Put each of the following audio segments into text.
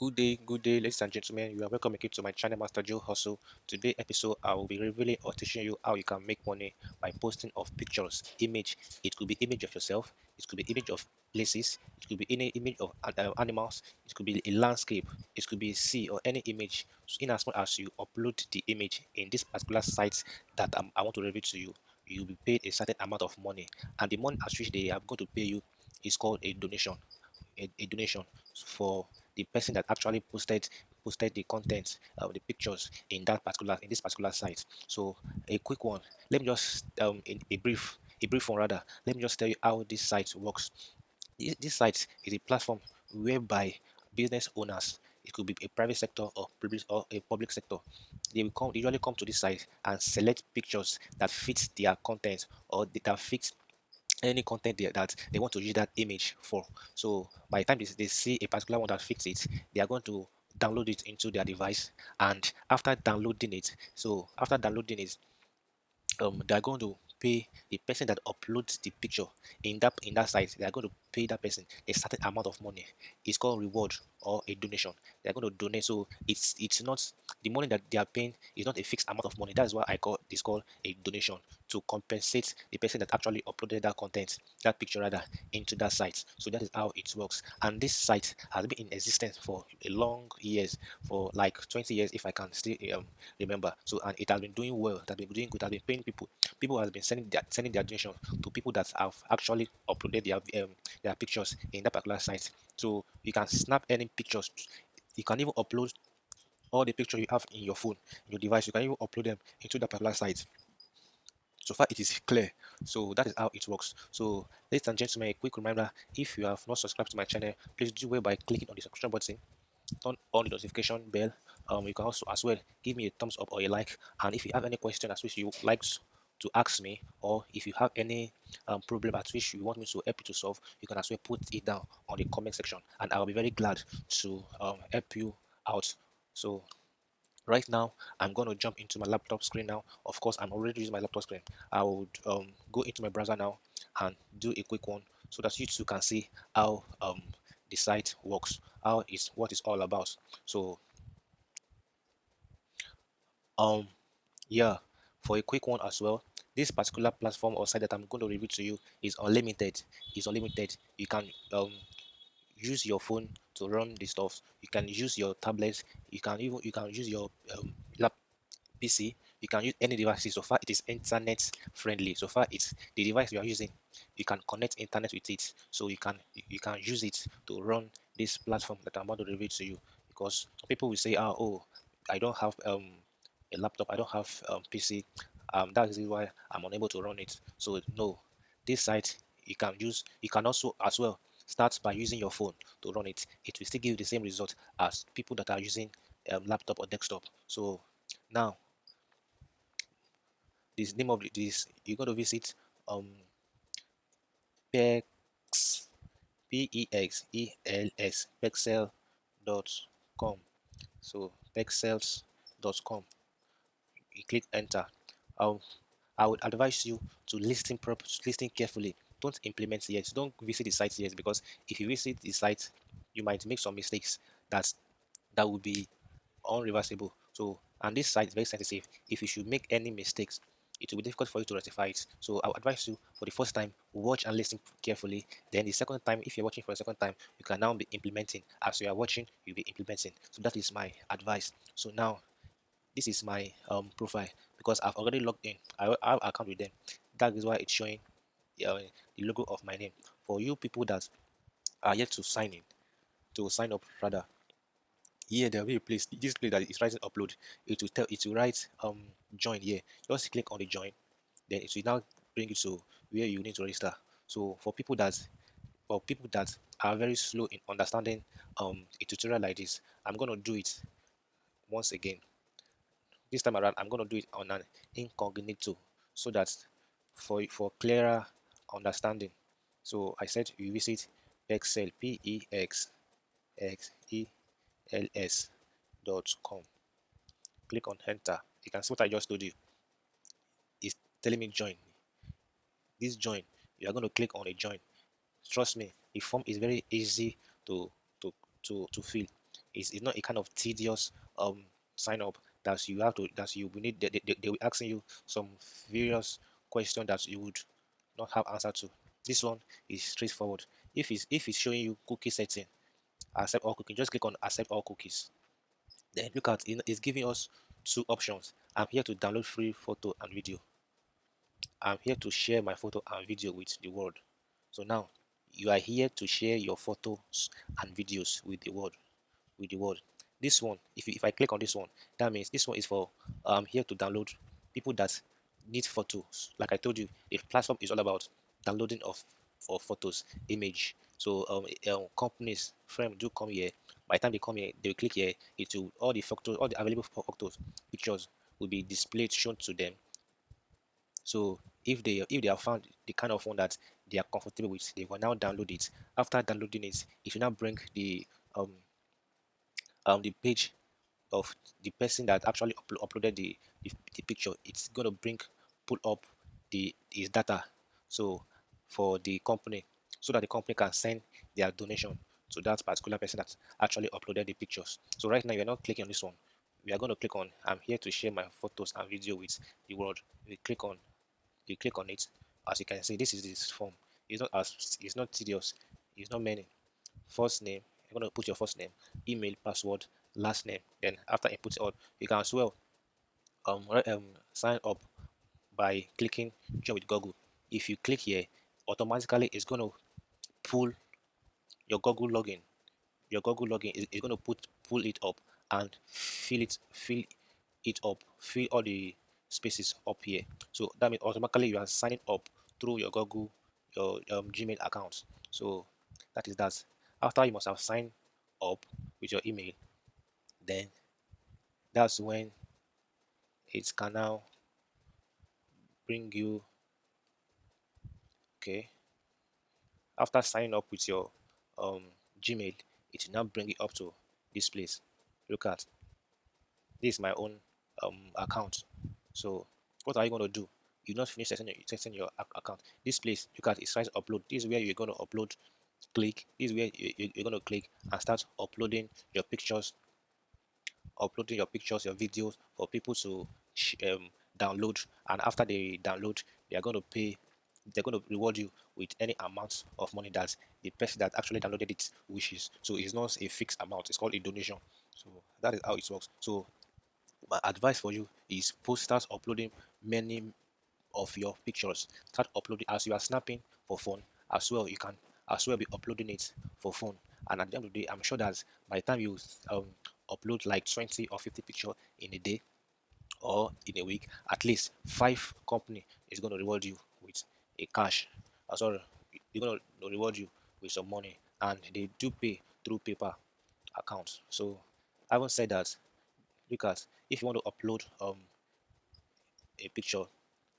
Good day, ladies and gentlemen. You are welcome again to my channel, MasterJoe Hustle. Today episode, I will be revealing or teaching you how you can make money by posting of pictures, image. It could be image of yourself. It could be image of places. It could be any image of animals. It could be a landscape. It could be a sea or any image. So in as much as you upload the image in this particular site that I want to reveal to you, you will be paid a certain amount of money, and the money at which they are going to pay you is called a donation. A donation for the person that actually posted the content of the pictures in this particular site. So a quick one. Let me just in a brief one rather. Let me just tell you how this site works. This site is a platform whereby business owners, it could be a private sector or a public sector, they usually come to this site and select pictures that fit their content or that fit any content that they want to use that image for. So by the time they see a particular one that fits it, they are going to download it into their device. And after downloading it, they are going to pay the person that uploads the picture in that site. They are going to pay that person a certain amount of money. It's called reward or a donation. They are going to donate. So it's not the money that they are paying is not a fixed amount of money. That's why I call this called a donation, to compensate the person that actually uploaded that content, that picture rather, into that site. So that is how it works. And this site has been in existence for a long years, for like 20 years if I can still remember. So, and it has been doing well, it has been doing good, it has been paying people. People has been sending their donation to people that have actually uploaded their pictures in that particular site. So you can snap any pictures. You can even upload all the pictures you have in your phone, in your device. You can even upload them into that particular site. So far it is clear. So that is how it works. So ladies and gentlemen, a quick reminder: if you have not subscribed to my channel, please do well by clicking on the subscription button, turn on the notification bell. You can also as well give me a thumbs up or a like. And if you have any question as which you would like to ask me, or if you have any problem at which you want me to help you to solve, you can as well put it down on the comment section, and I'll be very glad to help you out. So right now I'm going to jump into my laptop screen now. Of course, I'm already using my laptop screen. I would go into my browser now and do a quick one so that you too can see how the site works, how is what it's all about. So um yeah, for a quick one as well, this particular platform or site that I'm going to review to you is unlimited. Is unlimited. You can use your phone to run the stuff. You can use your tablet. You can use your laptop, PC. You can use any devices. So far it is internet friendly. So far it's the device you are using, you can connect internet with it, so you can use it to run this platform that I'm about to reveal to you. Because people will say, oh, I don't have a laptop, I don't have PC, that is why I'm unable to run it. So no, this site you can also as well start by using your phone to run it. It will still give you the same result as people that are using laptop or desktop. So now, this name of this, you're going to visit um pex PEXELS pexel.com. So pexels.com. You click enter. um I would advise you to listen carefully. Don't implement yet, don't visit the site yet, because if you visit the site you might make some mistakes that would be unreversible. So, and this site is very sensitive. If you should make any mistakes, it will be difficult for you to rectify it. So I would advise you, for the first time, watch and listen carefully. Then the second time, if you're watching for a second time, you can now be implementing. As you are watching, you'll be implementing. So that is my advice. So now, this is my profile, because I've already logged in. I have an account with them. That is why it's showing the logo of my name. For you people that are yet to sign in, to sign up rather, here there will be a place, this place that is writing upload. It will write join here. Just click on the join, then it will now bring you to where you need to register. So for people that are very slow in understanding a tutorial like this, I'm gonna do it once again. This time around I'm gonna do it on an incognito, so that for clearer understanding. So I said you visit Excel, PEXEXELS.com. Click on enter. You can see what I just told you. It's telling me join. This join, you are going to click on a join. Trust me, the form is very easy to to fill. It's not a kind of tedious sign up that you have to that you will need. They will asking you some various questions that you would not have answer to. This one is straightforward. If it's showing you cookie setting, accept all cookies. Just click on accept all cookies. Then look at it's giving us two options. I'm here to download free photo and video. I'm here to share my photo and video with the world. So now you are here to share your photos and videos with the world. With the world. This one, if I click on this one, that means this one is for here to download people that need photos. Like I told you, the platform is all about downloading of photos, image. So companies, friends do come here. By the time they come here, they will click here. It will all the photos, all the available photos, pictures will be displayed, shown to them. So if they have found the kind of one that they are comfortable with, they will now download it. After downloading it, it will now bring um the page of the person that actually uploaded the picture. It's going to bring pull up the his data, so for the company, so that the company can send their donation to that particular person that actually uploaded the pictures. So right now you're not clicking on this one. We are going to click on I'm here to share my photos and video with the world. We click on it. As you can see, this is this form. It's not tedious, it's not many. First name, you're going to put your first name, email, password, last name. Then after input all, you can as well sign up by clicking join with Google. If you click here, automatically it's going to pull your Google login. Your Google login is going to pull it up and fill all the spaces up here. So that means automatically you are signing up through your Google, your Gmail account. So that is that. After you must have signed up with your email, then that's when it can now bring you, okay, after signing up with your um Gmail, it will now bring it up to this place. Look at this is my own account. So what are you going to do? You not finish setting your account. This place, look at, it says upload. This is where you're going to upload. Click. This is where you're going to click and start uploading your pictures, your videos for people to download. And after they download, they are going to pay. They're going to reward you with any amount of money that the person that actually downloaded it wishes. So it's not a fixed amount. It's called a donation. So that is how it works. So my advice for you is start uploading many of your pictures. Start uploading as you are snapping for fun as well. You can as well be uploading it for fun. And at the end of the day, I'm sure that by the time you upload like 20 or 50 pictures in a day or in a week, at least five company is going to reward you with a cash. Sorry, they're going to reward you with some money, and they do pay through paper accounts. So, having said that, look at, if you want to upload a picture,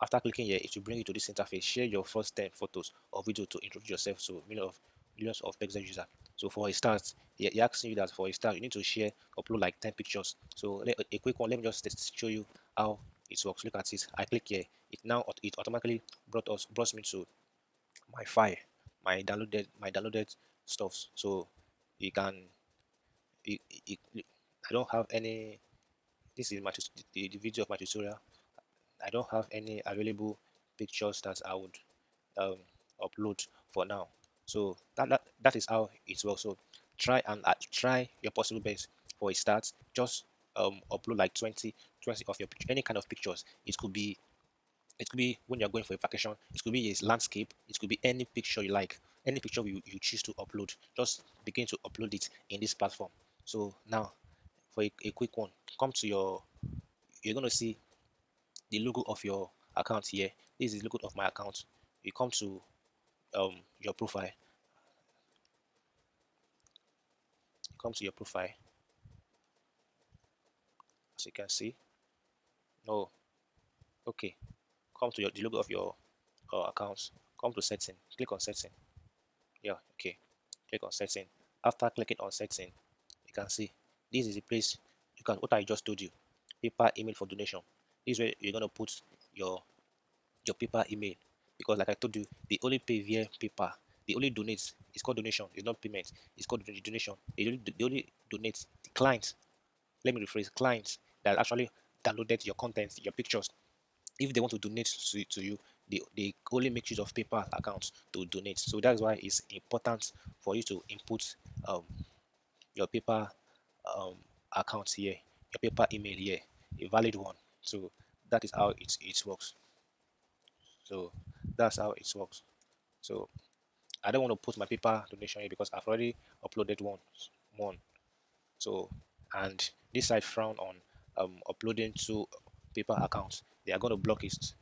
after clicking here, it will bring you to this interface. Share your first 10 photos or video to introduce yourself to millions of Pexel users. So for a start, he asking you that for a start, you need to upload like 10 pictures. So a quick one, let me just show you how it works. Look at it. I click here. It automatically brought me to my file, my downloaded stuffs. So you can, I don't have any. This is the video of my tutorial. I don't have any available pictures that I would um, upload for now. So that is how it works. So try your possible best for a start. Just upload like 20 of your any kind of pictures. It could be when you're going for a vacation. It could be a landscape. It could be any picture you like. Any picture you choose to upload. Just begin to upload it in this platform. So now for a quick one, come to you're going to see the logo of your account here. This is the logo of my account. You come to your profile. You come to your profile, as you can see. No, okay. Come to the logo of your account. Come to setting. Click on setting. Yeah, okay. Click on setting. After clicking on setting, you can see this is the place you can, what I just told you, paper email for donation. This is where you're gonna put your your paper email, because like I told you, they only pay via paper. They only donate. It's called donation. It's not payment. It's called donation. They only donate, the clients, let me rephrase, clients that actually downloaded your content, your pictures, if they want to donate to you, they only make use of PayPal accounts to donate. So that's why it's important for you to input um, your PayPal um, account here, your PayPal email here, a valid one. So that is how it works. So that's how it works. So I don't want to put my PayPal donation here because I've already uploaded one. So, and this site frown on uploading to PayPal accounts. They are going to block it.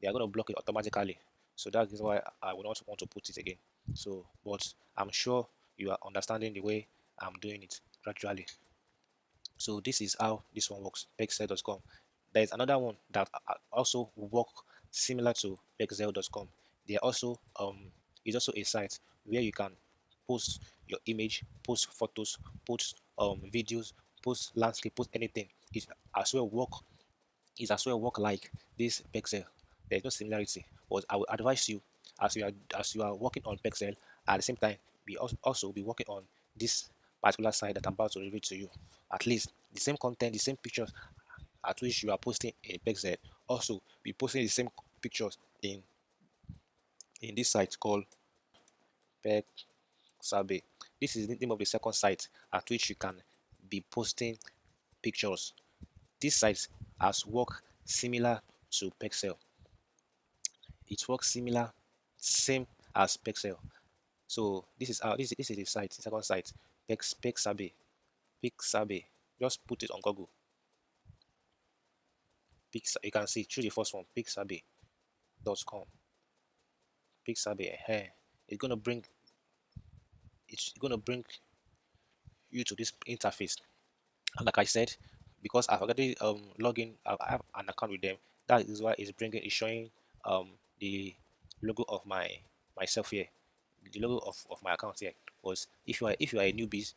They are going to block it automatically. So that is why I will not want to put it again. So, but I'm sure you are understanding the way I'm doing it gradually. So this is how this one works. Pexel.com. There is another one that also work similar to Pexel.com. They are also it's also a site where you can post your image, post photos, post videos, post landscape, post anything. It as well work is as well work like this Pexel. There's no similarity, but I will advise you as you are working on Pexel at the same time be also be working on this particular site that I'm about to reveal to you. At least the same content, the same pictures at which you are posting in Pexel, also be posting the same pictures in this site called Pexabe. This is the name of the second site at which you can be posting pictures. This site has work similar to Pexel. It works similar, same as Pexel. So this is the site, the second site, Pexabe. Pixabay. Just put it on Google. You can see choose the first one, pixabay.com. Pixabay. It's gonna bring it's gonna bring you to this interface. And like I said, because I've already logged in, I have an account with them. That is why it's showing the logo of myself here, the logo of my account here. Was if you are a newbie,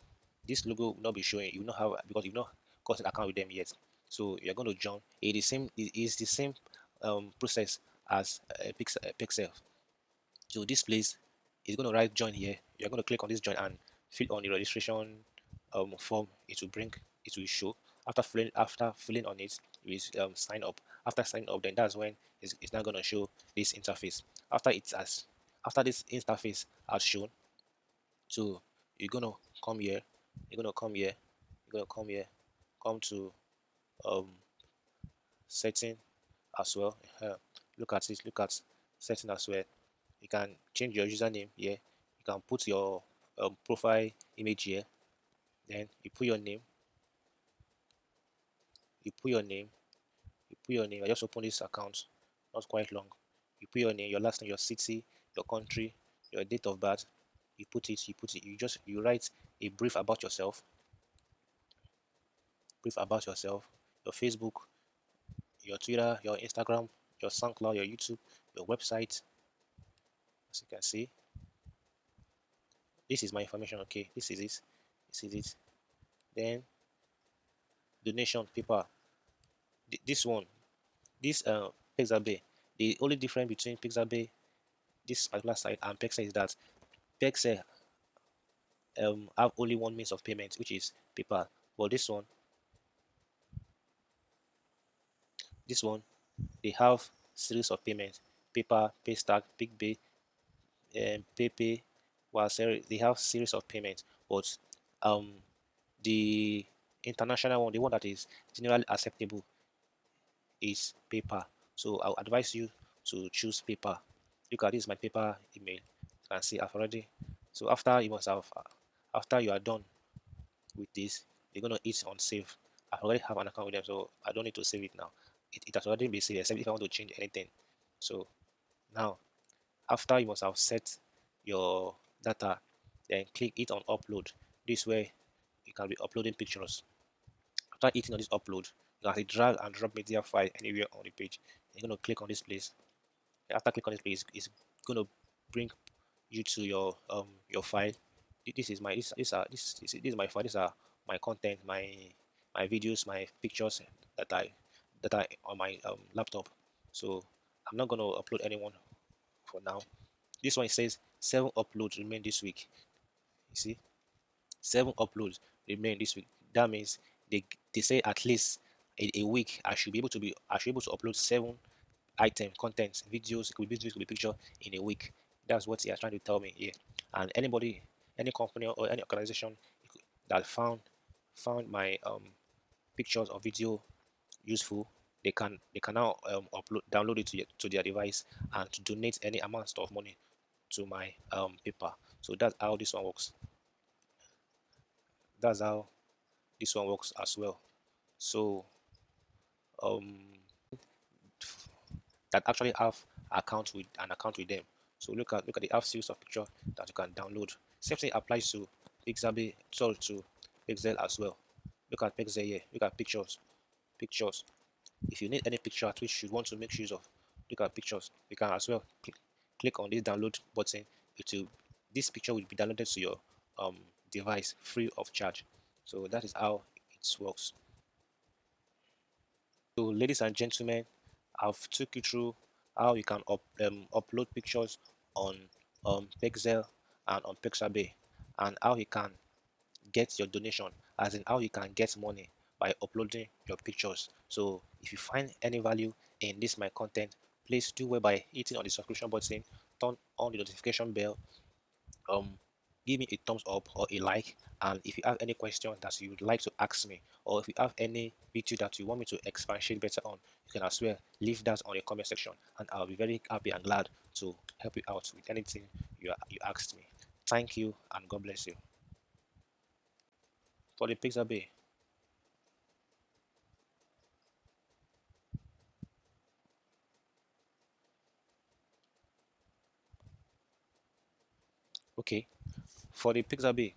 this logo will not be showing. You will not have because you've not got an account with them yet. So you're going to join. It is the same process as Pixel. So this place is going to write join here. You're going to click on this join and fill on the registration form. It will show after filling on it, you will sign up. After signing up, then that's when it's not going to show this interface. After this interface has shown, so you're gonna come here. You're gonna come here. You're gonna come here. Come to um setting as well. Look at it. Look at setting as well. You can change your username here. You can put your profile image here. Then you put your name. You put your name. You put your name. I just opened this account. Not quite long. You put your name, your last name, your city, your country, your date of birth. You put it. You put it. You write a brief about yourself. Brief about yourself. Your Facebook, your Twitter, your Instagram, your SoundCloud, your YouTube, your website. As you can see, this is my information. Okay, this is it. This is it. Then donation paper. This one, this Pixabay. The only difference between Pixabay, this particular site, and Pexel is that Pexel have only one means of payment, which is PayPal. But this one, they have series of payments: PayPal, Paystack, PigPay, PayPay. While they have series of payments, but um the international one, the one that is generally acceptable, is paper. So I'll advise you to choose paper. Look at this, my paper email. You can see I've already. So after you are done with this, you're gonna hit on save. I already have an account with them, so I don't need to save it now. It has already been saved, except if I want to change anything. So now, after you must have set your data, then click it on upload. This way, you can be uploading pictures. After hitting on this upload, you can actually drag and drop media file anywhere on the page. You're going to click on this place. After click on this place, it's going to bring you to your file. This is my this is my file. These are my content, my videos, my pictures that I that are on my laptop. So I'm not going to upload anyone for now. This one says 7 uploads remain this week. You see, 7 uploads remain this week. That means they say at least a week I should be able to upload 7 item contents, videos, it could be videos, it could be picture in a week. That's what he is trying to tell me here. And anybody, any company or any organization that found my pictures or video useful, they can now download it to their device and to donate any amount of money to my paper. So that's how this one works. That's how this one works as well. So um that actually have account with them. So look at the have series of picture that you can download. Same thing applies to Pixabay, sorry, to Pixel as well. Look at Pixel here. Look at pictures. If you need any picture at which you want to make use of, look at pictures. You can as well click on this download button. It will This picture will be downloaded to your um device free of charge. So that is how it works. So, ladies and gentlemen, I've took you through how you can upload pictures on Pixel and on Pixabay, and how you can get your donation, as in how you can get money by uploading your pictures. So, if you find any value in this my content, please do well by hitting on the subscription button, turn on the notification bell, um give me a thumbs up or a like. And if you have any question that you would like to ask me, or if you have any video that you want me to expatiate better on, you can as well leave that on the comment section, and I'll be very happy and glad to help you out with anything you asked me. Thank you, and God bless you. For the Pixabay. Okay, for the Pixabay,